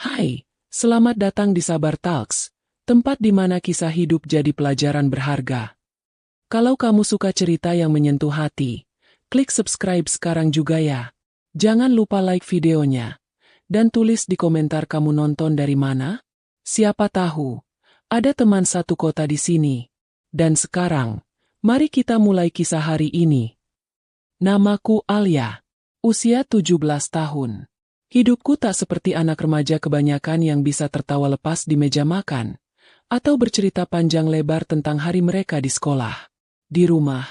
Hai, selamat datang di Sabar Talks, tempat di mana kisah hidup jadi pelajaran berharga. Kalau kamu suka cerita yang menyentuh hati, klik subscribe sekarang juga ya. Jangan lupa like videonya, dan tulis di komentar kamu nonton dari mana. Siapa tahu, ada teman satu kota di sini. Dan sekarang, mari kita mulai kisah hari ini. Namaku Alia, usia 17 tahun. Hidupku tak seperti anak remaja kebanyakan yang bisa tertawa lepas di meja makan, atau bercerita panjang lebar tentang hari mereka di sekolah. Di rumah,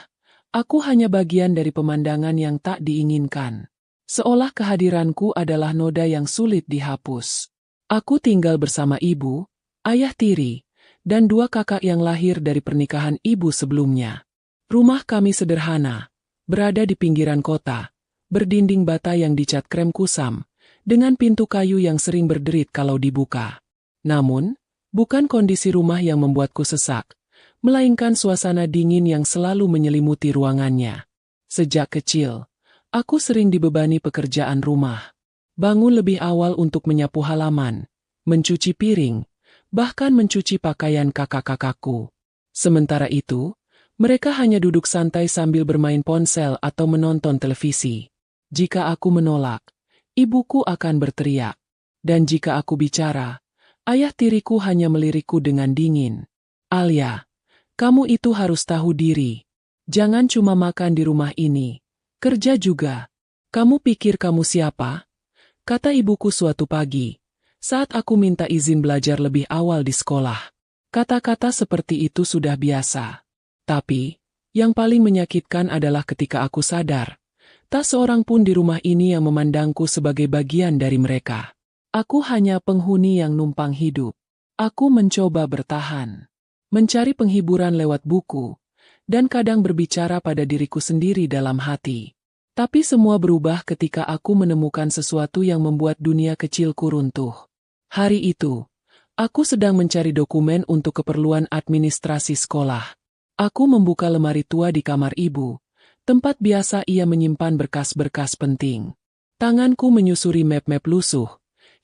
aku hanya bagian dari pemandangan yang tak diinginkan. Seolah kehadiranku adalah noda yang sulit dihapus. Aku tinggal bersama ibu, ayah tiri, dan dua kakak yang lahir dari pernikahan ibu sebelumnya. Rumah kami sederhana, berada di pinggiran kota, berdinding bata yang dicat krem kusam, dengan pintu kayu yang sering berderit kalau dibuka. Namun, bukan kondisi rumah yang membuatku sesak, melainkan suasana dingin yang selalu menyelimuti ruangannya. Sejak kecil, aku sering dibebani pekerjaan rumah. Bangun lebih awal untuk menyapu halaman, mencuci piring, bahkan mencuci pakaian kakak-kakakku. Sementara itu, mereka hanya duduk santai sambil bermain ponsel atau menonton televisi. Jika aku menolak, ibuku akan berteriak. Dan jika aku bicara, ayah tiriku hanya melirikku dengan dingin. Alia, kamu itu harus tahu diri. Jangan cuma makan di rumah ini. Kerja juga. Kamu pikir kamu siapa? Kata ibuku suatu pagi, saat aku minta izin belajar lebih awal di sekolah. Kata-kata seperti itu sudah biasa. Tapi, yang paling menyakitkan adalah ketika aku sadar, tak seorang pun di rumah ini yang memandangku sebagai bagian dari mereka. Aku hanya penghuni yang numpang hidup. Aku mencoba bertahan, mencari penghiburan lewat buku, dan kadang berbicara pada diriku sendiri dalam hati. Tapi semua berubah ketika aku menemukan sesuatu yang membuat dunia kecilku runtuh. Hari itu, aku sedang mencari dokumen untuk keperluan administrasi sekolah. Aku membuka lemari tua di kamar ibu, tempat biasa ia menyimpan berkas-berkas penting. Tanganku menyusuri map-map lusuh,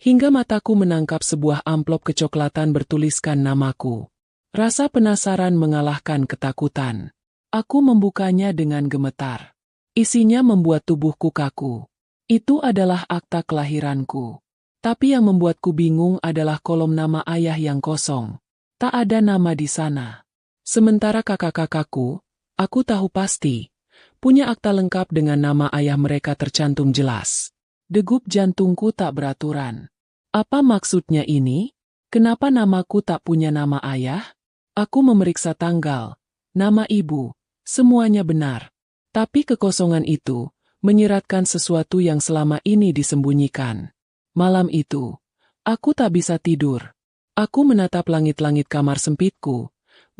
hingga mataku menangkap sebuah amplop kecoklatan bertuliskan namaku. Rasa penasaran mengalahkan ketakutan. Aku membukanya dengan gemetar. Isinya membuat tubuhku kaku. Itu adalah akta kelahiranku. Tapi yang membuatku bingung adalah kolom nama ayah yang kosong. Tak ada nama di sana. Sementara kakak-kakakku, aku tahu pasti, punya akta lengkap dengan nama ayah mereka tercantum jelas. Degup jantungku tak beraturan. Apa maksudnya ini? Kenapa namaku tak punya nama ayah? Aku memeriksa tanggal, nama ibu, semuanya benar. Tapi kekosongan itu menyiratkan sesuatu yang selama ini disembunyikan. Malam itu, aku tak bisa tidur. Aku menatap langit-langit kamar sempitku,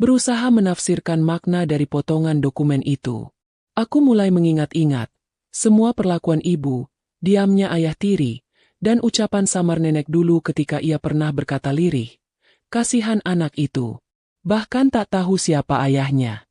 berusaha menafsirkan makna dari potongan dokumen itu. Aku mulai mengingat-ingat semua perlakuan ibu, diamnya ayah tiri, dan ucapan samar nenek dulu ketika ia pernah berkata lirih. Kasihan anak itu. Bahkan tak tahu siapa ayahnya.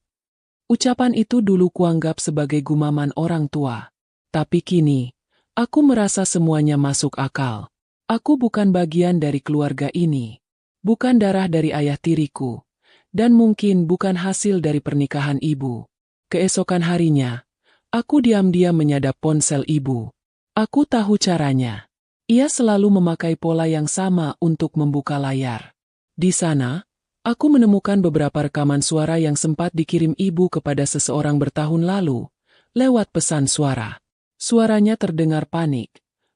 Ucapan itu dulu kuanggap sebagai gumaman orang tua. Tapi kini, aku merasa semuanya masuk akal. Aku bukan bagian dari keluarga ini. Bukan darah dari ayah tiriku. Dan mungkin bukan hasil dari pernikahan ibu. Keesokan harinya, aku diam-diam menyadap ponsel ibu. Aku tahu caranya. Ia selalu memakai pola yang sama untuk membuka layar. Di sana, aku menemukan beberapa rekaman suara yang sempat dikirim ibu kepada seseorang bertahun lalu, lewat pesan suara. Suaranya terdengar panik,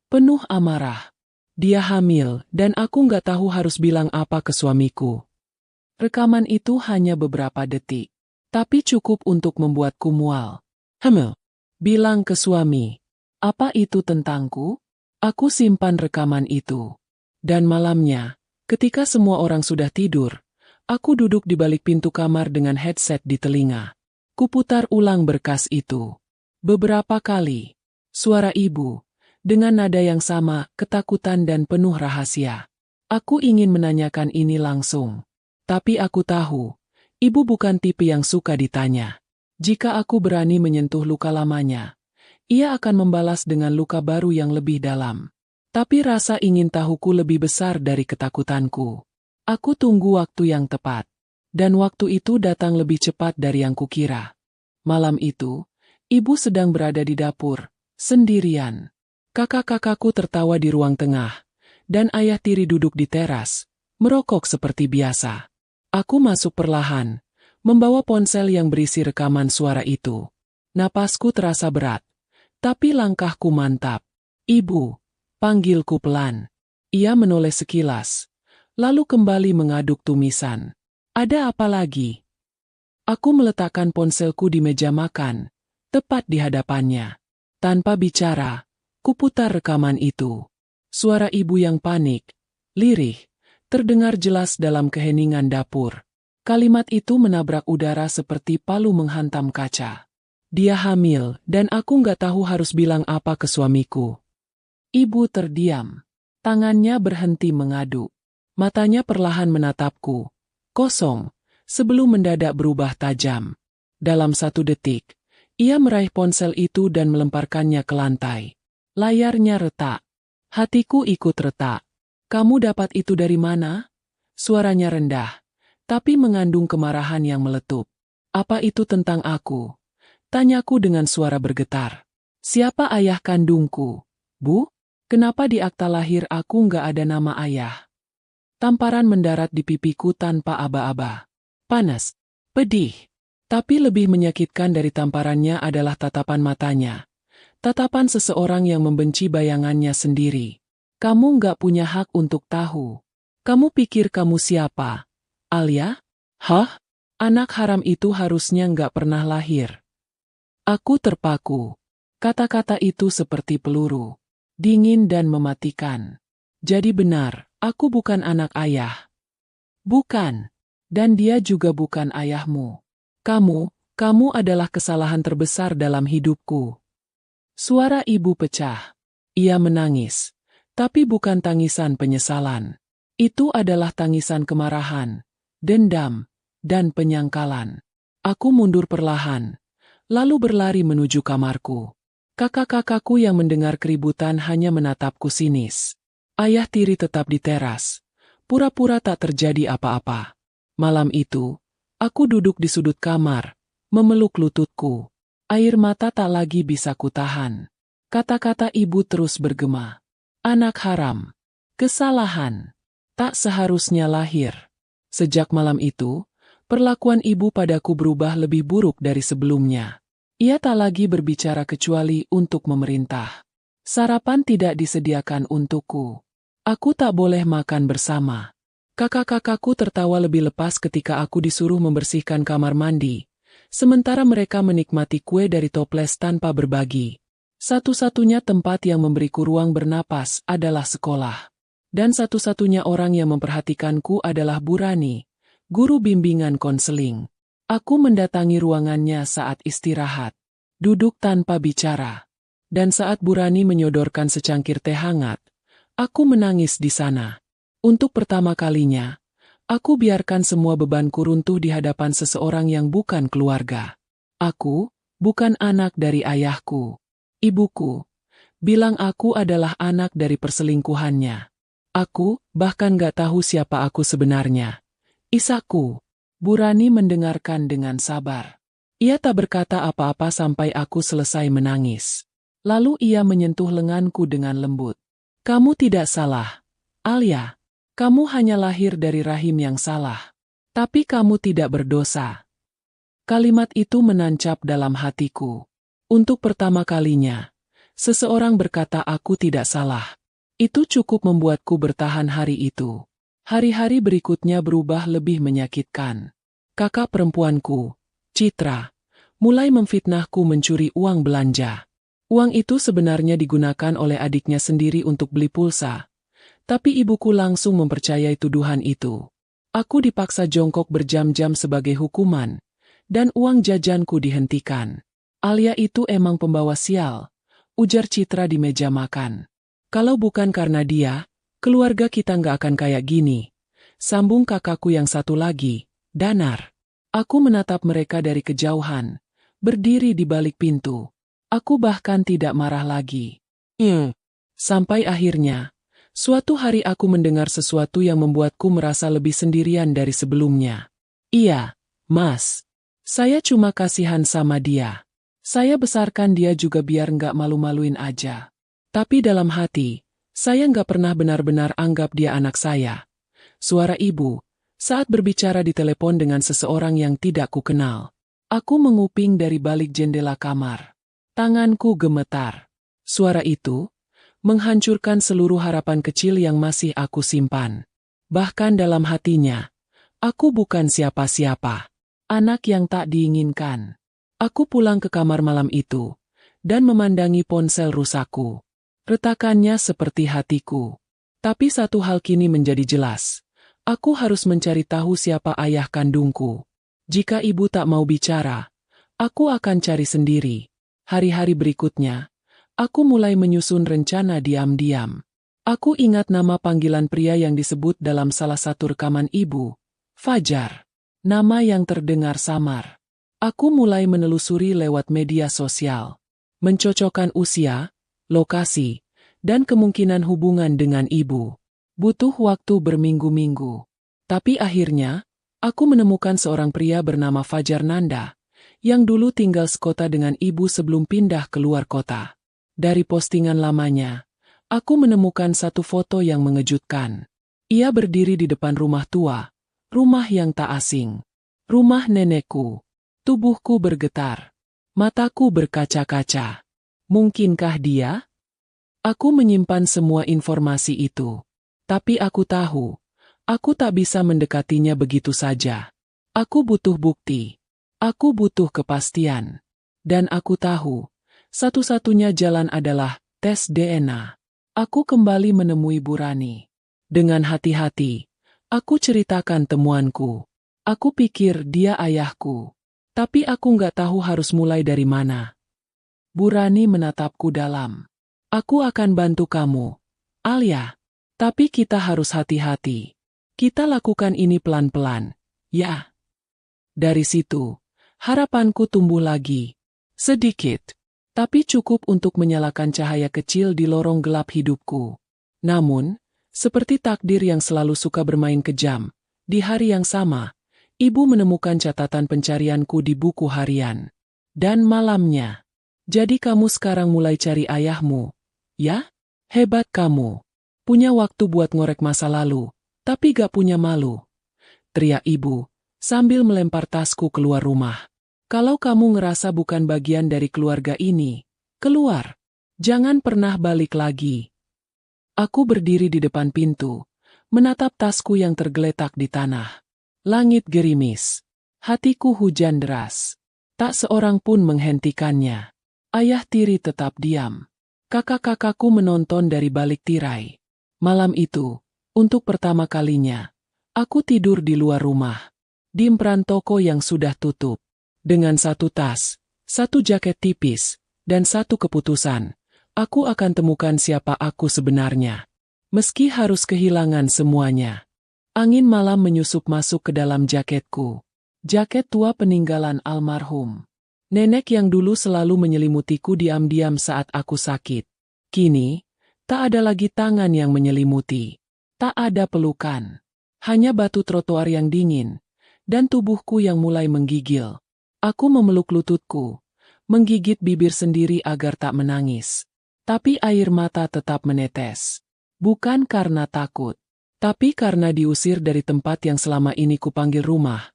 penuh amarah. Dia hamil, dan aku nggak tahu harus bilang apa ke suamiku. Rekaman itu hanya beberapa detik, tapi cukup untuk membuatku mual. Bilang ke suami. Apa itu tentangku? Aku simpan rekaman itu. Dan malamnya, ketika semua orang sudah tidur, aku duduk di balik pintu kamar dengan headset di telinga. Kuputar ulang berkas itu. Beberapa kali, suara ibu, dengan nada yang sama, ketakutan dan penuh rahasia. Aku ingin menanyakan ini langsung. Tapi aku tahu, ibu bukan tipe yang suka ditanya. Jika aku berani menyentuh luka lamanya, ia akan membalas dengan luka baru yang lebih dalam. Tapi rasa ingin tahuku lebih besar dari ketakutanku. Aku tunggu waktu yang tepat. Dan waktu itu datang lebih cepat dari yang kukira. Malam itu, ibu sedang berada di dapur, sendirian. Kakak-kakakku tertawa di ruang tengah, dan ayah tiri duduk di teras, merokok seperti biasa. Aku masuk perlahan, membawa ponsel yang berisi rekaman suara itu. Napasku terasa berat, tapi langkahku mantap. Ibu, panggilku pelan. Ia menoleh sekilas, lalu kembali mengaduk tumisan. Ada apa lagi? Aku meletakkan ponselku di meja makan, tepat di hadapannya. Tanpa bicara, kuputar rekaman itu. Suara ibu yang panik, lirih, terdengar jelas dalam keheningan dapur. Kalimat itu menabrak udara seperti palu menghantam kaca. Dia hamil, dan aku nggak tahu harus bilang apa ke suamiku. Ibu terdiam. Tangannya berhenti mengaduk. Matanya perlahan menatapku. Kosong, sebelum mendadak berubah tajam. Dalam 1 detik, ia meraih ponsel itu dan melemparkannya ke lantai. Layarnya retak. Hatiku ikut retak. Kamu dapat itu dari mana? Suaranya rendah, tapi mengandung kemarahan yang meletup. Apa itu tentang aku? Tanyaku dengan suara bergetar. Siapa ayah kandungku? Bu? Kenapa di akta lahir aku nggak ada nama ayah? Tamparan mendarat di pipiku tanpa aba-aba. Panas, pedih. Tapi lebih menyakitkan dari tamparannya adalah tatapan matanya. Tatapan seseorang yang membenci bayangannya sendiri. Kamu nggak punya hak untuk tahu. Kamu pikir kamu siapa? Alia? Hah? Anak haram itu harusnya nggak pernah lahir. Aku terpaku. Kata-kata itu seperti peluru. Dingin dan mematikan. Jadi benar, aku bukan anak ayah. Bukan. Dan dia juga bukan ayahmu. Kamu adalah kesalahan terbesar dalam hidupku. Suara ibu pecah. Ia menangis. Tapi bukan tangisan penyesalan. Itu adalah tangisan kemarahan, dendam, dan penyangkalan. Aku mundur perlahan, lalu berlari menuju kamarku. Kakak-kakakku yang mendengar keributan hanya menatapku sinis. Ayah tiri tetap di teras, pura-pura tak terjadi apa-apa. Malam itu, aku duduk di sudut kamar, memeluk lututku. Air mata tak lagi bisa kutahan. Kata-kata ibu terus bergema. Anak haram. Kesalahan. Tak seharusnya lahir. Sejak malam itu, perlakuan ibu padaku berubah lebih buruk dari sebelumnya. Ia tak lagi berbicara kecuali untuk memerintah. Sarapan tidak disediakan untukku. Aku tak boleh makan bersama. Kakak-kakakku tertawa lebih lepas ketika aku disuruh membersihkan kamar mandi, sementara mereka menikmati kue dari toples tanpa berbagi. Satu-satunya tempat yang memberiku ruang bernapas adalah sekolah. Dan satu-satunya orang yang memperhatikanku adalah Bu Rani, guru bimbingan konseling. Aku mendatangi ruangannya saat istirahat, duduk tanpa bicara. Dan saat Bu Rani menyodorkan secangkir teh hangat, aku menangis di sana. Untuk pertama kalinya, aku biarkan semua bebanku runtuh di hadapan seseorang yang bukan keluarga. Aku bukan anak dari ayahku. Ibuku bilang aku adalah anak dari perselingkuhannya. Aku bahkan gak tahu siapa aku sebenarnya. Isaku. Bu Rani mendengarkan dengan sabar. Ia tak berkata apa-apa sampai aku selesai menangis. Lalu ia menyentuh lenganku dengan lembut. Kamu tidak salah, Alia. Kamu hanya lahir dari rahim yang salah. Tapi kamu tidak berdosa. Kalimat itu menancap dalam hatiku. Untuk pertama kalinya, seseorang berkata aku tidak salah. Itu cukup membuatku bertahan hari itu. Hari-hari berikutnya berubah lebih menyakitkan. Kakak perempuanku, Citra, mulai memfitnahku mencuri uang belanja. Uang itu sebenarnya digunakan oleh adiknya sendiri untuk beli pulsa. Tapi ibuku langsung mempercayai tuduhan itu. Aku dipaksa jongkok berjam-jam sebagai hukuman, dan uang jajanku dihentikan. Alia itu emang pembawa sial, ujar Citra di meja makan. Kalau bukan karena dia, keluarga kita nggak akan kayak gini. Sambung kakakku yang satu lagi, Danar. Aku menatap mereka dari kejauhan, berdiri di balik pintu. Aku bahkan tidak marah lagi. Sampai akhirnya, suatu hari aku mendengar sesuatu yang membuatku merasa lebih sendirian dari sebelumnya. Iya, Mas. Saya cuma kasihan sama dia. Saya besarkan dia juga biar nggak malu-maluin aja. Tapi dalam hati, saya nggak pernah benar-benar anggap dia anak saya. Suara ibu, saat berbicara di telepon dengan seseorang yang tidak kukenal. Aku menguping dari balik jendela kamar. Tanganku gemetar. Suara itu menghancurkan seluruh harapan kecil yang masih aku simpan. Bahkan dalam hatinya, aku bukan siapa-siapa. Anak yang tak diinginkan. Aku pulang ke kamar malam itu dan memandangi ponsel rusakku. Retakannya seperti hatiku. Tapi satu hal kini menjadi jelas. Aku harus mencari tahu siapa ayah kandungku. Jika ibu tak mau bicara, aku akan cari sendiri. Hari-hari berikutnya, aku mulai menyusun rencana diam-diam. Aku ingat nama panggilan pria yang disebut dalam salah satu rekaman ibu, Fajar. Nama yang terdengar samar. Aku mulai menelusuri lewat media sosial. Mencocokkan usia, lokasi, dan kemungkinan hubungan dengan ibu. Butuh waktu berminggu-minggu. Tapi akhirnya, aku menemukan seorang pria bernama Fajar Nanda, yang dulu tinggal sekota dengan ibu sebelum pindah keluar kota. Dari postingan lamanya, aku menemukan satu foto yang mengejutkan. Ia berdiri di depan rumah tua, rumah yang tak asing. Rumah nenekku. Tubuhku bergetar. Mataku berkaca-kaca. Mungkinkah dia? Aku menyimpan semua informasi itu. Tapi aku tahu, aku tak bisa mendekatinya begitu saja. Aku butuh bukti. Aku butuh kepastian. Dan aku tahu, satu-satunya jalan adalah tes DNA. Aku kembali menemui Burani. Dengan hati-hati, aku ceritakan temuanku. Aku pikir dia ayahku. Tapi aku nggak tahu harus mulai dari mana. Burani menatapku dalam. Aku akan bantu kamu, Alia. Tapi kita harus hati-hati. Kita lakukan ini pelan-pelan, ya. Dari situ, harapanku tumbuh lagi. Sedikit. Tapi cukup untuk menyalakan cahaya kecil di lorong gelap hidupku. Namun, seperti takdir yang selalu suka bermain kejam, di hari yang sama, ibu menemukan catatan pencarianku di buku harian. Dan malamnya, jadi kamu sekarang mulai cari ayahmu, ya? Hebat kamu. Punya waktu buat ngorek masa lalu, tapi gak punya malu. Teriak ibu, sambil melempar tasku keluar rumah. Kalau kamu ngerasa bukan bagian dari keluarga ini, keluar. Jangan pernah balik lagi. Aku berdiri di depan pintu, menatap tasku yang tergeletak di tanah. Langit gerimis. Hatiku hujan deras. Tak seorang pun menghentikannya. Ayah tiri tetap diam. Kakak-kakakku menonton dari balik tirai. Malam itu, untuk pertama kalinya, aku tidur di luar rumah. Di emperan toko yang sudah tutup. Dengan satu tas, satu jaket tipis, dan satu keputusan. Aku akan temukan siapa aku sebenarnya. Meski harus kehilangan semuanya. Angin malam menyusup masuk ke dalam jaketku. Jaket tua peninggalan almarhum nenek yang dulu selalu menyelimutiku diam-diam saat aku sakit. Kini, tak ada lagi tangan yang menyelimuti. Tak ada pelukan. Hanya batu trotoar yang dingin, dan tubuhku yang mulai menggigil. Aku memeluk lututku, menggigit bibir sendiri agar tak menangis. Tapi air mata tetap menetes. Bukan karena takut. Tapi karena diusir dari tempat yang selama ini kupanggil rumah.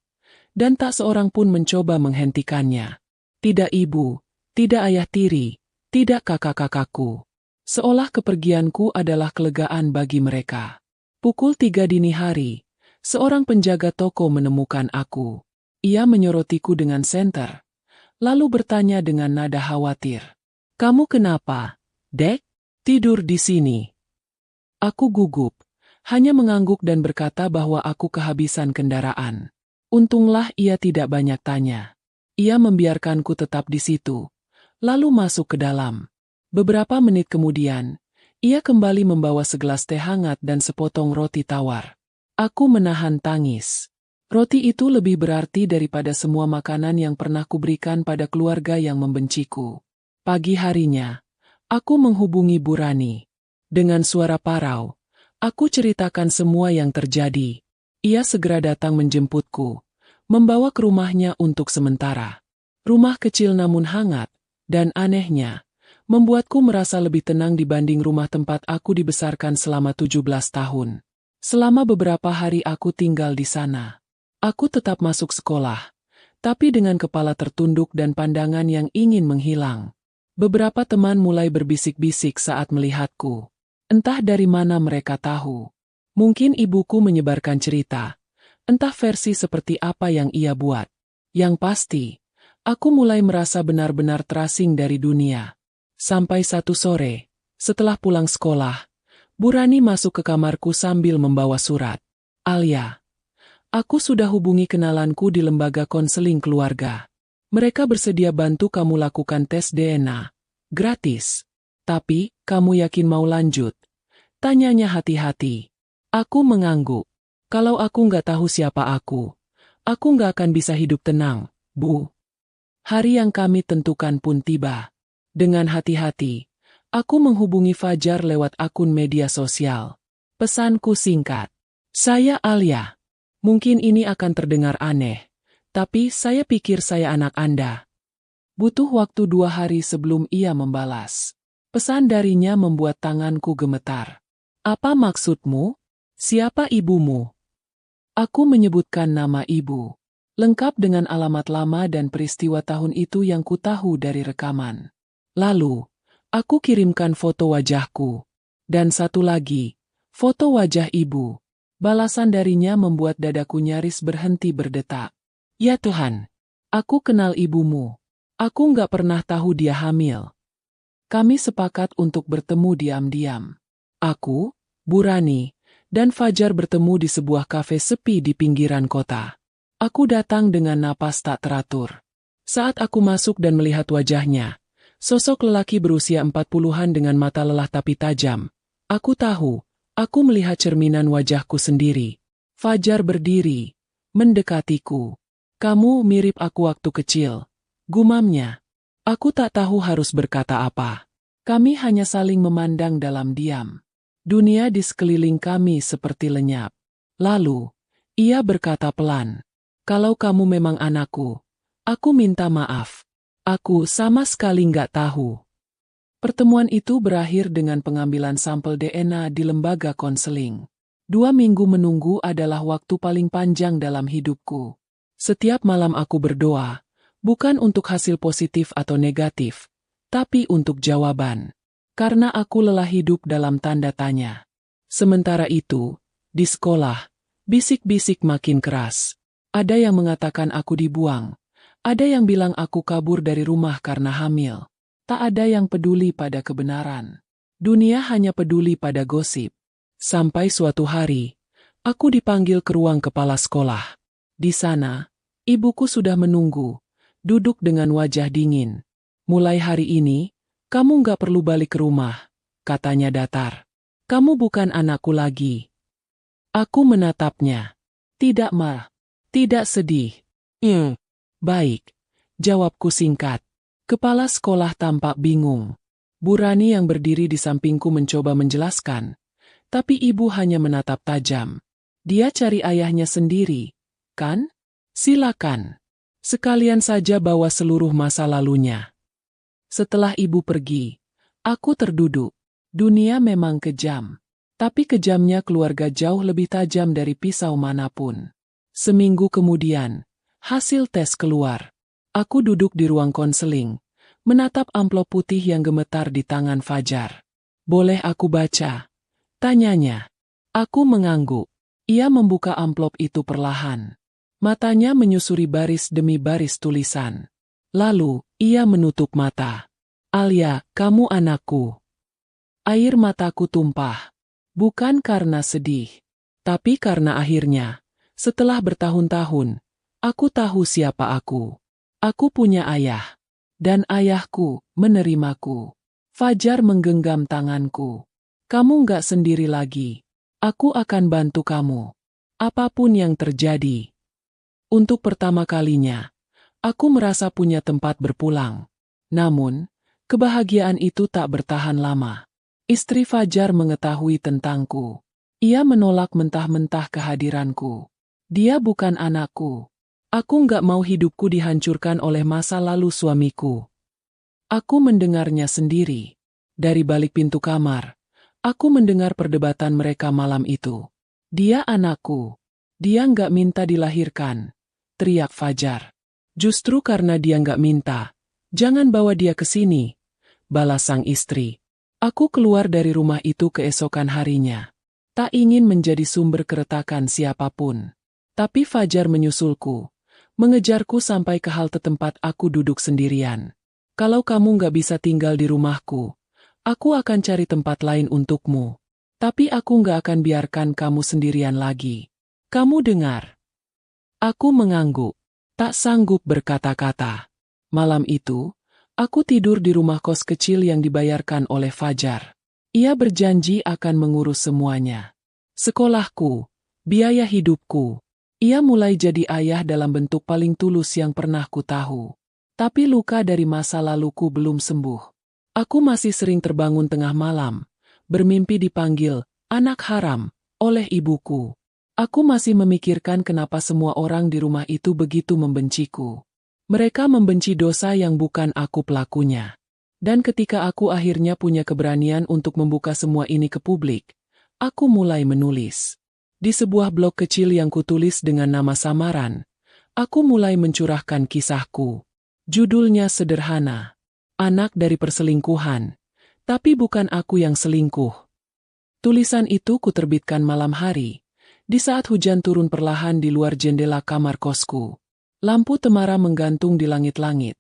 Dan tak seorang pun mencoba menghentikannya. Tidak ibu, tidak ayah tiri, tidak kakak-kakakku. Seolah kepergianku adalah kelegaan bagi mereka. Pukul 3 dini hari, seorang penjaga toko menemukan aku. Ia menyorotiku dengan senter. Lalu bertanya dengan nada khawatir. Kamu kenapa, Dek? Tidur di sini. Aku gugup. Hanya mengangguk dan berkata bahwa aku kehabisan kendaraan. Untunglah ia tidak banyak tanya. Ia membiarkanku tetap di situ, lalu masuk ke dalam. Beberapa menit kemudian, ia kembali membawa segelas teh hangat dan sepotong roti tawar. Aku menahan tangis. Roti itu lebih berarti daripada semua makanan yang pernah kuberikan pada keluarga yang membenciku. Pagi harinya, aku menghubungi Burani. Dengan suara parau, aku ceritakan semua yang terjadi. Ia segera datang menjemputku, membawa ke rumahnya untuk sementara. Rumah kecil namun hangat, dan anehnya, membuatku merasa lebih tenang dibanding rumah tempat aku dibesarkan selama 17 tahun. Selama beberapa hari aku tinggal di sana. Aku tetap masuk sekolah, tapi dengan kepala tertunduk dan pandangan yang ingin menghilang. Beberapa teman mulai berbisik-bisik saat melihatku. Entah dari mana mereka tahu. Mungkin ibuku menyebarkan cerita. Entah versi seperti apa yang ia buat. Yang pasti, aku mulai merasa benar-benar terasing dari dunia. Sampai satu sore, setelah pulang sekolah, Bu Rani masuk ke kamarku sambil membawa surat. Alia, aku sudah hubungi kenalanku di lembaga konseling keluarga. Mereka bersedia bantu kamu lakukan tes DNA. Gratis. Tapi, kamu yakin mau lanjut? Tanyanya hati-hati. Aku mengangguk. Kalau aku nggak tahu siapa aku nggak akan bisa hidup tenang, Bu. Hari yang kami tentukan pun tiba. Dengan hati-hati, aku menghubungi Fajar lewat akun media sosial. Pesanku singkat. Saya Alia. Mungkin ini akan terdengar aneh, tapi saya pikir saya anak Anda. Butuh waktu 2 hari sebelum ia membalas. Pesan darinya membuat tanganku gemetar. Apa maksudmu? Siapa ibumu? Aku menyebutkan nama ibu, lengkap dengan alamat lama dan peristiwa tahun itu yang kutahu dari rekaman. Lalu, aku kirimkan foto wajahku. Dan satu lagi, foto wajah ibu. Balasan darinya membuat dadaku nyaris berhenti berdetak. Ya Tuhan, aku kenal ibumu. Aku nggak pernah tahu dia hamil. Kami sepakat untuk bertemu diam-diam. Aku, Bu Rani, dan Fajar bertemu di sebuah kafe sepi di pinggiran kota. Aku datang dengan napas tak teratur. Saat aku masuk dan melihat wajahnya, sosok lelaki berusia 40-an dengan mata lelah tapi tajam. Aku tahu, aku melihat cerminan wajahku sendiri. Fajar berdiri, mendekatiku. Kamu mirip aku waktu kecil. Gumamnya. Aku tak tahu harus berkata apa. Kami hanya saling memandang dalam diam. Dunia di sekeliling kami seperti lenyap. Lalu, ia berkata pelan. Kalau kamu memang anakku, aku minta maaf. Aku sama sekali nggak tahu. Pertemuan itu berakhir dengan pengambilan sampel DNA di lembaga konseling. 2 minggu menunggu adalah waktu paling panjang dalam hidupku. Setiap malam aku berdoa. Bukan untuk hasil positif atau negatif, tapi untuk jawaban. Karena aku lelah hidup dalam tanda tanya. Sementara itu, di sekolah, bisik-bisik makin keras. Ada yang mengatakan aku dibuang. Ada yang bilang aku kabur dari rumah karena hamil. Tak ada yang peduli pada kebenaran. Dunia hanya peduli pada gosip. Sampai suatu hari, aku dipanggil ke ruang kepala sekolah. Di sana, ibuku sudah menunggu. Duduk dengan wajah dingin. Mulai hari ini, kamu nggak perlu balik ke rumah, katanya datar. Kamu bukan anakku lagi. Aku menatapnya. Tidak marah. Tidak sedih. Baik. Jawabku singkat. Kepala sekolah tampak bingung. Bu Rani yang berdiri di sampingku mencoba menjelaskan. Tapi ibu hanya menatap tajam. Dia cari ayahnya sendiri, kan? Silakan. Sekalian saja bawa seluruh masa lalunya. Setelah ibu pergi, aku terduduk. Dunia memang kejam. Tapi kejamnya keluarga jauh lebih tajam dari pisau manapun. Seminggu kemudian, hasil tes keluar. Aku duduk di ruang konseling, menatap amplop putih yang gemetar di tangan Fajar. Boleh aku baca? Tanyanya. Aku mengangguk. Ia membuka amplop itu perlahan. Matanya menyusuri baris demi baris tulisan. Lalu, ia menutup mata. Alia, kamu anakku. Air mataku tumpah. Bukan karena sedih. Tapi karena akhirnya, setelah bertahun-tahun, aku tahu siapa aku. Aku punya ayah. Dan ayahku menerimaku. Fajar menggenggam tanganku. Kamu nggak sendiri lagi. Aku akan bantu kamu. Apapun yang terjadi. Untuk pertama kalinya, aku merasa punya tempat berpulang. Namun, kebahagiaan itu tak bertahan lama. Istri Fajar mengetahui tentangku. Ia menolak mentah-mentah kehadiranku. Dia bukan anakku. Aku nggak mau hidupku dihancurkan oleh masa lalu suamiku. Aku mendengarnya sendiri. Dari balik pintu kamar, aku mendengar perdebatan mereka malam itu. Dia anakku. Dia nggak minta dilahirkan, teriak Fajar. Justru karena dia nggak minta, jangan bawa dia ke sini, balas sang istri. Aku keluar dari rumah itu keesokan harinya. Tak ingin menjadi sumber keretakan siapapun. Tapi Fajar menyusulku, mengejarku sampai ke halte tempat aku duduk sendirian. Kalau kamu nggak bisa tinggal di rumahku, aku akan cari tempat lain untukmu. Tapi aku nggak akan biarkan kamu sendirian lagi. Kamu dengar? Aku mengangguk, tak sanggup berkata-kata. Malam itu, aku tidur di rumah kos kecil yang dibayarkan oleh Fajar. Ia berjanji akan mengurus semuanya. Sekolahku, biaya hidupku. Ia mulai jadi ayah dalam bentuk paling tulus yang pernah ku tahu. Tapi luka dari masa laluku belum sembuh. Aku masih sering terbangun tengah malam, bermimpi dipanggil, anak haram, oleh ibuku. Aku masih memikirkan kenapa semua orang di rumah itu begitu membenciku. Mereka membenci dosa yang bukan aku pelakunya. Dan ketika aku akhirnya punya keberanian untuk membuka semua ini ke publik, aku mulai menulis. Di sebuah blog kecil yang kutulis dengan nama samaran, aku mulai mencurahkan kisahku. Judulnya sederhana, Anak dari Perselingkuhan, tapi bukan aku yang selingkuh. Tulisan itu kuterbitkan malam hari, di saat hujan turun perlahan di luar jendela kamar kosku. Lampu temara menggantung di langit-langit,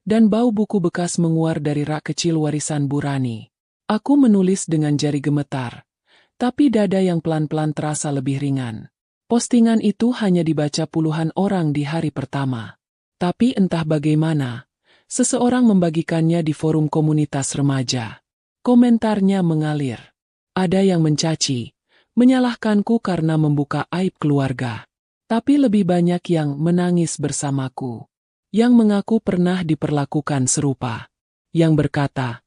dan bau buku bekas menguar dari rak kecil warisan Bu Rani. Aku menulis dengan jari gemetar, tapi dada yang pelan-pelan terasa lebih ringan. Postingan itu hanya dibaca puluhan orang di hari pertama. Tapi entah bagaimana, seseorang membagikannya di forum komunitas remaja. Komentarnya mengalir. Ada yang mencaci, menyalahkanku karena membuka aib keluarga. Tapi lebih banyak yang menangis bersamaku. Yang mengaku pernah diperlakukan serupa. Yang berkata,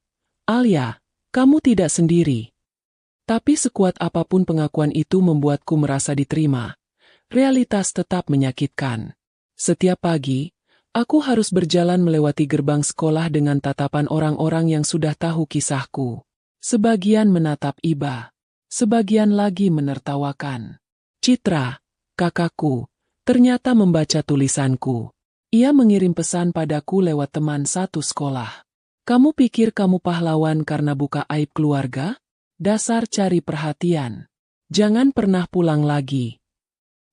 Alia, kamu tidak sendiri. Tapi sekuat apapun pengakuan itu membuatku merasa diterima. Realitas tetap menyakitkan. Setiap pagi, aku harus berjalan melewati gerbang sekolah dengan tatapan orang-orang yang sudah tahu kisahku. Sebagian menatap iba, sebagian lagi menertawakan. Citra, kakakku, ternyata membaca tulisanku. Ia mengirim pesan padaku lewat teman satu sekolah. Kamu pikir kamu pahlawan karena buka aib keluarga? Dasar cari perhatian. Jangan pernah pulang lagi.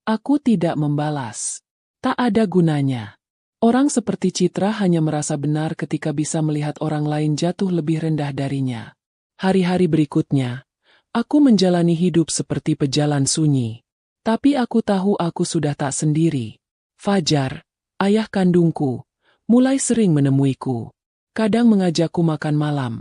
Aku tidak membalas. Tak ada gunanya. Orang seperti Citra hanya merasa benar ketika bisa melihat orang lain jatuh lebih rendah darinya. Hari-hari berikutnya, aku menjalani hidup seperti pejalan sunyi. Tapi aku tahu aku sudah tak sendiri. Fajar, ayah kandungku, mulai sering menemuiku. Kadang mengajakku makan malam.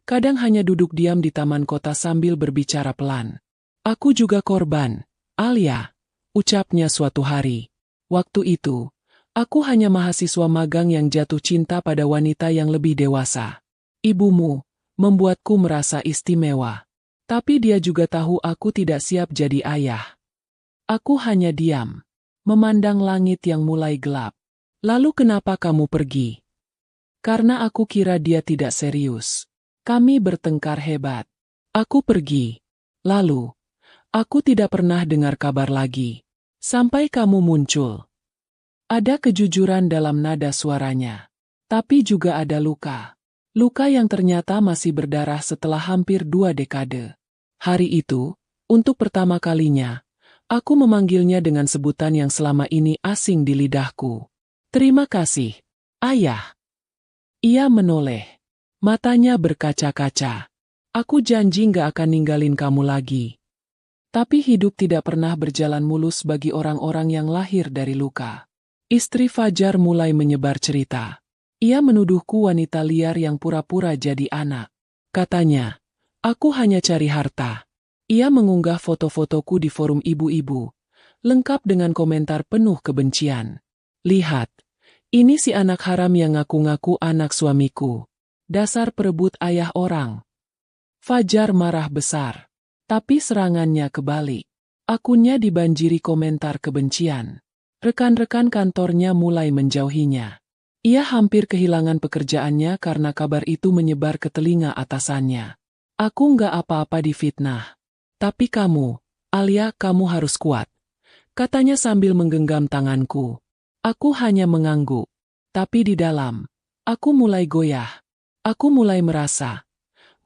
Kadang hanya duduk diam di taman kota sambil berbicara pelan. Aku juga korban, Alia, ucapnya suatu hari. Waktu itu, aku hanya mahasiswa magang yang jatuh cinta pada wanita yang lebih dewasa. Ibumu membuatku merasa istimewa. Tapi dia juga tahu aku tidak siap jadi ayah. Aku hanya diam, memandang langit yang mulai gelap. Lalu kenapa kamu pergi? Karena aku kira dia tidak serius. Kami bertengkar hebat. Aku pergi. Lalu, aku tidak pernah dengar kabar lagi. Sampai kamu muncul. Ada kejujuran dalam nada suaranya. Tapi juga ada luka. Luka yang ternyata masih berdarah setelah hampir 2 dekade. Hari itu, untuk pertama kalinya, aku memanggilnya dengan sebutan yang selama ini asing di lidahku. Terima kasih, Ayah. Ia menoleh. Matanya berkaca-kaca. Aku janji nggak akan ninggalin kamu lagi. Tapi hidup tidak pernah berjalan mulus bagi orang-orang yang lahir dari luka. Istri Fajar mulai menyebar cerita. Ia menuduhku wanita liar yang pura-pura jadi anak. Katanya, aku hanya cari harta. Ia mengunggah foto-fotoku di forum ibu-ibu, lengkap dengan komentar penuh kebencian. Lihat, ini si anak haram yang ngaku-ngaku anak suamiku. Dasar perebut ayah orang. Fajar marah besar. Tapi serangannya kebalik. Akunnya dibanjiri komentar kebencian. Rekan-rekan kantornya mulai menjauhinya. Ia hampir kehilangan pekerjaannya karena kabar itu menyebar ke telinga atasannya. Aku nggak apa-apa difitnah. Tapi kamu, Alia, kamu harus kuat. Katanya sambil menggenggam tanganku. Aku hanya mengangguk. Tapi di dalam, aku mulai goyah. Aku mulai merasa,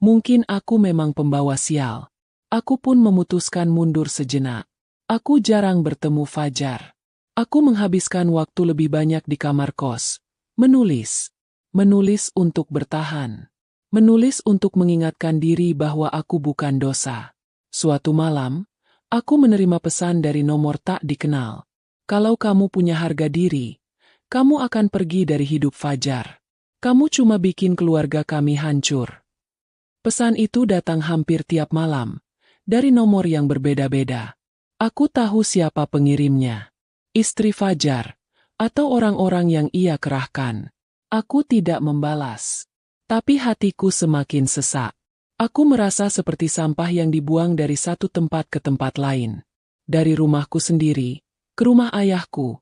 mungkin aku memang pembawa sial. Aku pun memutuskan mundur sejenak. Aku jarang bertemu Fajar. Aku menghabiskan waktu lebih banyak di kamar kos. Menulis. Menulis untuk bertahan. Menulis untuk mengingatkan diri bahwa aku bukan dosa. Suatu malam, aku menerima pesan dari nomor tak dikenal. Kalau kamu punya harga diri, kamu akan pergi dari hidup Fajar. Kamu cuma bikin keluarga kami hancur. Pesan itu datang hampir tiap malam, dari nomor yang berbeda-beda. Aku tahu siapa pengirimnya. Istri Fajar, atau orang-orang yang ia kerahkan. Aku tidak membalas. Tapi hatiku semakin sesak. Aku merasa seperti sampah yang dibuang dari satu tempat ke tempat lain. Dari rumahku sendiri, ke rumah ayahku,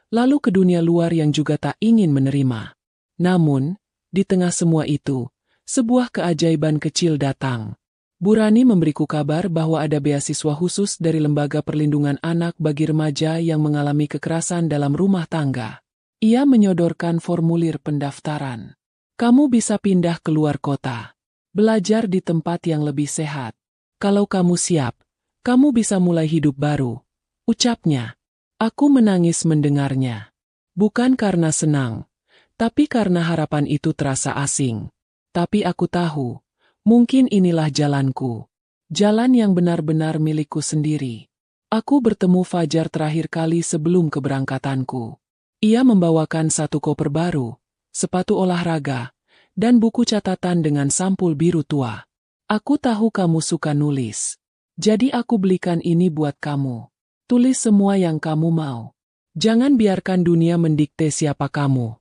lalu ke dunia luar yang juga tak ingin menerima. Namun, di tengah semua itu, sebuah keajaiban kecil datang. Bu Rani memberiku kabar bahwa ada beasiswa khusus dari Lembaga Perlindungan Anak bagi remaja yang mengalami kekerasan dalam rumah tangga. Ia menyodorkan formulir pendaftaran. Kamu bisa pindah keluar kota. Belajar di tempat yang lebih sehat. Kalau kamu siap, kamu bisa mulai hidup baru. Ucapnya. Aku menangis mendengarnya. Bukan karena senang, tapi karena harapan itu terasa asing. Tapi aku tahu, mungkin inilah jalanku. Jalan yang benar-benar milikku sendiri. Aku bertemu Fajar terakhir kali sebelum keberangkatanku. Ia membawakan satu koper baru, sepatu olahraga, dan buku catatan dengan sampul biru tua. Aku tahu kamu suka nulis. Jadi aku belikan ini buat kamu. Tulis semua yang kamu mau. Jangan biarkan dunia mendikte siapa kamu.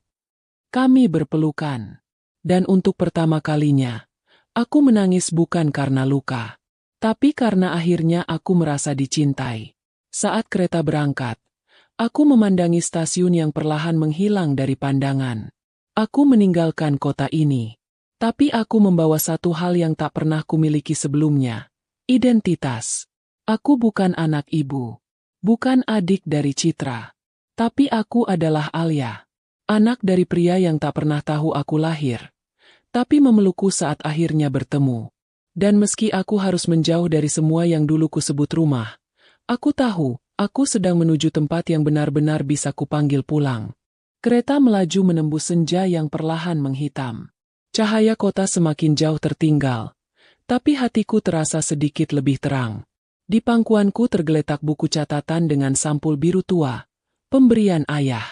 Kami berpelukan. Dan untuk pertama kalinya, aku menangis bukan karena luka, tapi karena akhirnya aku merasa dicintai. Saat kereta berangkat, aku memandangi stasiun yang perlahan menghilang dari pandangan. Aku meninggalkan kota ini, tapi aku membawa satu hal yang tak pernah kumiliki sebelumnya, identitas. Aku bukan anak ibu, bukan adik dari Citra, tapi aku adalah Alia, anak dari pria yang tak pernah tahu aku lahir, tapi memelukku saat akhirnya bertemu. Dan meski aku harus menjauh dari semua yang dulu kusebut rumah, aku tahu, aku sedang menuju tempat yang benar-benar bisa kupanggil pulang. Kereta melaju menembus senja yang perlahan menghitam. Cahaya kota semakin jauh tertinggal, tapi hatiku terasa sedikit lebih terang. Di pangkuanku tergeletak buku catatan dengan sampul biru tua, pemberian ayah.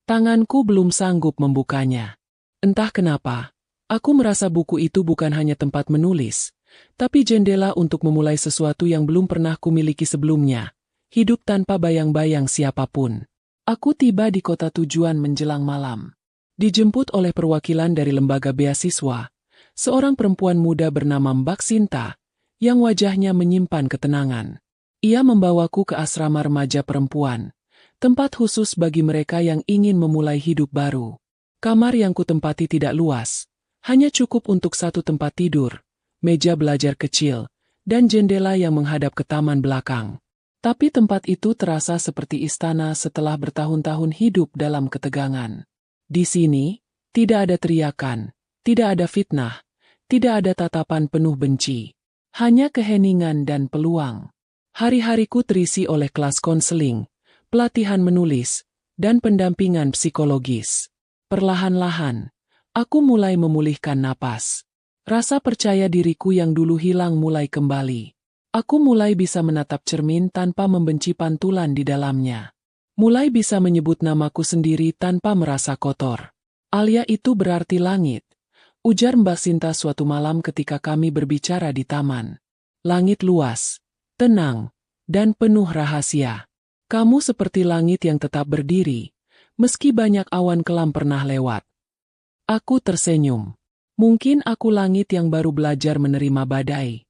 Tanganku belum sanggup membukanya. Entah kenapa, aku merasa buku itu bukan hanya tempat menulis, tapi jendela untuk memulai sesuatu yang belum pernah kumiliki sebelumnya, hidup tanpa bayang-bayang siapapun. Aku tiba di kota tujuan menjelang malam. Dijemput oleh perwakilan dari lembaga beasiswa, seorang perempuan muda bernama Mbak Sinta, yang wajahnya menyimpan ketenangan. Ia membawaku ke asrama remaja perempuan, tempat khusus bagi mereka yang ingin memulai hidup baru. Kamar yang kutempati tidak luas, hanya cukup untuk satu tempat tidur, meja belajar kecil, dan jendela yang menghadap ke taman belakang. Tapi tempat itu terasa seperti istana setelah bertahun-tahun hidup dalam ketegangan. Di sini, tidak ada teriakan, tidak ada fitnah, tidak ada tatapan penuh benci. Hanya keheningan dan peluang. Hari-hariku terisi oleh kelas konseling, pelatihan menulis, dan pendampingan psikologis. Perlahan-lahan, aku mulai memulihkan napas. Rasa percaya diriku yang dulu hilang mulai kembali. Aku mulai bisa menatap cermin tanpa membenci pantulan di dalamnya. Mulai bisa menyebut namaku sendiri tanpa merasa kotor. Alia itu berarti langit, ujar Mbak Sinta suatu malam ketika kami berbicara di taman. Langit luas, tenang, dan penuh rahasia. Kamu seperti langit yang tetap berdiri, meski banyak awan kelam pernah lewat. Aku tersenyum. Mungkin aku langit yang baru belajar menerima badai.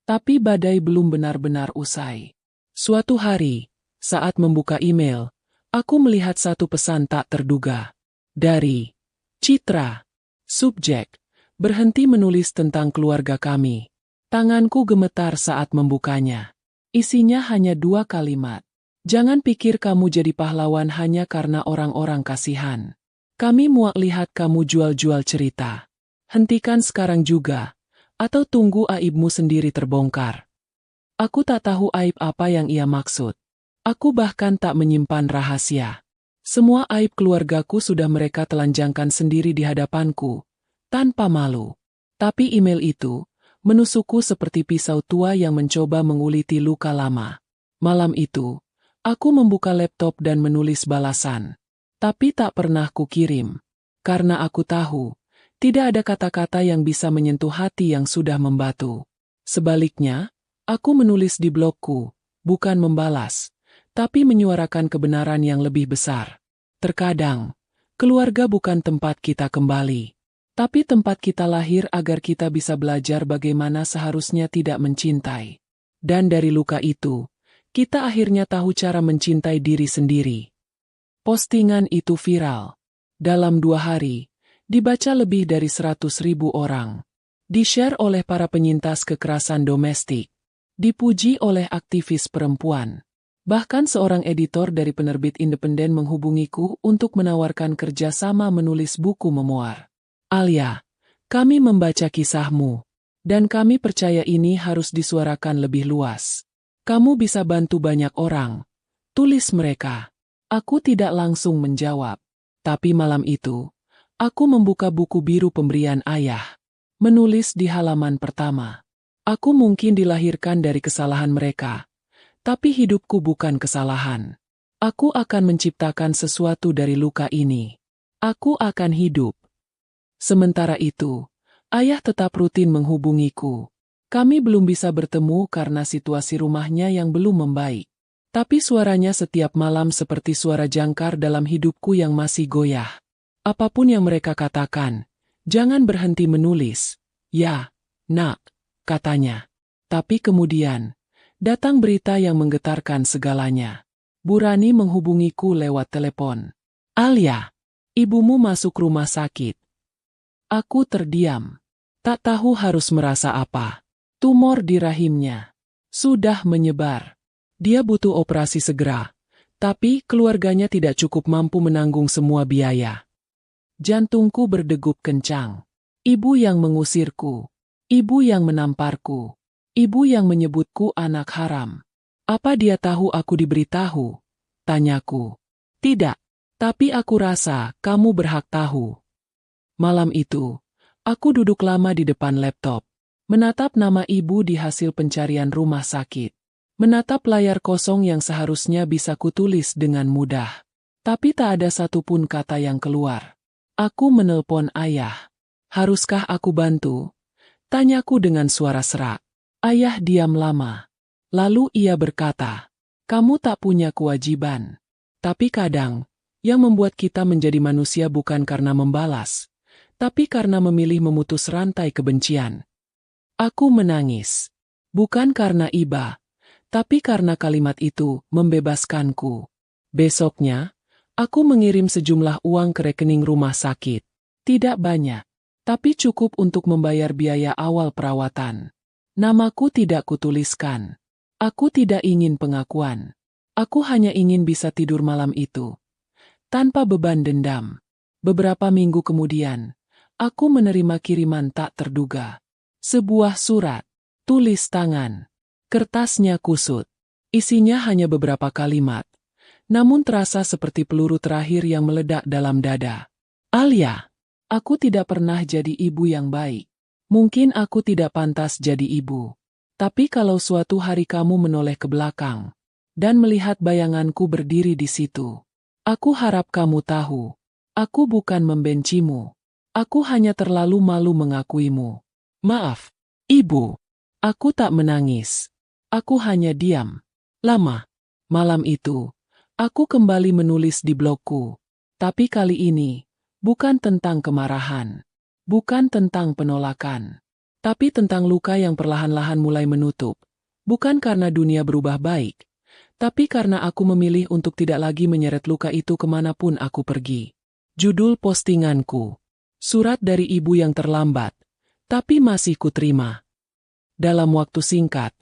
Tapi badai belum benar-benar usai. Suatu hari, saat membuka email, aku melihat satu pesan tak terduga. Dari Citra. Subjek, berhenti menulis tentang keluarga kami. Tanganku gemetar saat membukanya. Isinya hanya 2 kalimat. Jangan pikir kamu jadi pahlawan hanya karena orang-orang kasihan. Kami muak lihat kamu jual-jual cerita. Hentikan sekarang juga, atau tunggu aibmu sendiri terbongkar. Aku tak tahu aib apa yang ia maksud. Aku bahkan tak menyimpan rahasia. Semua aib keluargaku sudah mereka telanjangkan sendiri di hadapanku, tanpa malu. Tapi email itu menusukku seperti pisau tua yang mencoba menguliti luka lama. Malam itu, aku membuka laptop dan menulis balasan. Tapi tak pernah kukirim. Karena aku tahu, tidak ada kata-kata yang bisa menyentuh hati yang sudah membatu. Sebaliknya, aku menulis di blogku, bukan membalas, tapi menyuarakan kebenaran yang lebih besar. Terkadang, keluarga bukan tempat kita kembali, tapi tempat kita lahir agar kita bisa belajar bagaimana seharusnya tidak mencintai. Dan dari luka itu, kita akhirnya tahu cara mencintai diri sendiri. Postingan itu viral. Dalam 2 hari, dibaca lebih dari 100.000 orang. Di-share oleh para penyintas kekerasan domestik. Dipuji oleh aktivis perempuan. Bahkan seorang editor dari penerbit independen menghubungiku untuk menawarkan kerjasama menulis buku memoir. Alia, kami membaca kisahmu, dan kami percaya ini harus disuarakan lebih luas. Kamu bisa bantu banyak orang. Tulis mereka. Aku tidak langsung menjawab. Tapi malam itu, aku membuka buku biru pemberian ayah. Menulis di halaman pertama. Aku mungkin dilahirkan dari kesalahan mereka. Tapi hidupku bukan kesalahan. Aku akan menciptakan sesuatu dari luka ini. Aku akan hidup. Sementara itu, ayah tetap rutin menghubungiku. Kami belum bisa bertemu karena situasi rumahnya yang belum membaik. Tapi suaranya setiap malam seperti suara jangkar dalam hidupku yang masih goyah. Apapun yang mereka katakan, jangan berhenti menulis. Ya, nak, katanya. Tapi kemudian, datang berita yang menggetarkan segalanya. Bu Rani menghubungiku lewat telepon. Alia, ibumu masuk rumah sakit. Aku terdiam. Tak tahu harus merasa apa. Tumor di rahimnya. Sudah menyebar. Dia butuh operasi segera. Tapi keluarganya tidak cukup mampu menanggung semua biaya. Jantungku berdegup kencang. Ibu yang mengusirku. Ibu yang menamparku. Ibu yang menyebutku anak haram. Apa dia tahu aku diberitahu? Tanyaku. Tidak. Tapi aku rasa kamu berhak tahu. Malam itu, aku duduk lama di depan laptop. Menatap nama ibu di hasil pencarian rumah sakit. Menatap layar kosong yang seharusnya bisa kutulis dengan mudah. Tapi tak ada satupun kata yang keluar. Aku menelpon ayah. Haruskah aku bantu? Tanyaku dengan suara serak. Ayah diam lama. Lalu ia berkata, kamu tak punya kewajiban. Tapi kadang, yang membuat kita menjadi manusia bukan karena membalas, tapi karena memilih memutus rantai kebencian. Aku menangis. Bukan karena iba, tapi karena kalimat itu membebaskanku. Besoknya, aku mengirim sejumlah uang ke rekening rumah sakit. Tidak banyak, tapi cukup untuk membayar biaya awal perawatan. Namaku tidak kutuliskan. Aku tidak ingin pengakuan. Aku hanya ingin bisa tidur malam itu. Tanpa beban dendam. Beberapa minggu kemudian, aku menerima kiriman tak terduga. Sebuah surat. Tulis tangan. Kertasnya kusut. Isinya hanya beberapa kalimat. Namun terasa seperti peluru terakhir yang meledak dalam dada. Alia, aku tidak pernah jadi ibu yang baik. Mungkin aku tidak pantas jadi ibu. Tapi kalau suatu hari kamu menoleh ke belakang dan melihat bayanganku berdiri di situ, aku harap kamu tahu, aku bukan membencimu. Aku hanya terlalu malu mengakuimu. Maaf, ibu. Aku tak menangis. Aku hanya diam. Lama. Malam itu, aku kembali menulis di blogku. Tapi kali ini, bukan tentang kemarahan. Bukan tentang penolakan, tapi tentang luka yang perlahan-lahan mulai menutup. Bukan karena dunia berubah baik, tapi karena aku memilih untuk tidak lagi menyeret luka itu kemanapun aku pergi. Judul postinganku, Surat dari Ibu yang Terlambat, tapi masih kuterima. Dalam waktu singkat,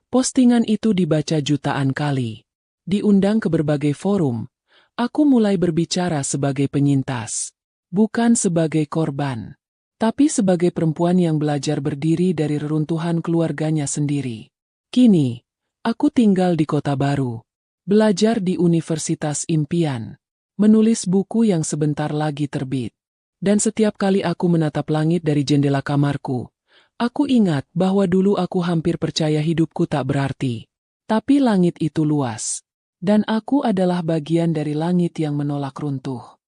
postingan itu dibaca jutaan kali. Diundang ke berbagai forum, aku mulai berbicara sebagai penyintas. Bukan sebagai korban, tapi sebagai perempuan yang belajar berdiri dari reruntuhan keluarganya sendiri. Kini, aku tinggal di kota baru, belajar di Universitas Impian, menulis buku yang sebentar lagi terbit. Dan setiap kali aku menatap langit dari jendela kamarku, aku ingat bahwa dulu aku hampir percaya hidupku tak berarti. Tapi langit itu luas, dan aku adalah bagian dari langit yang menolak runtuh.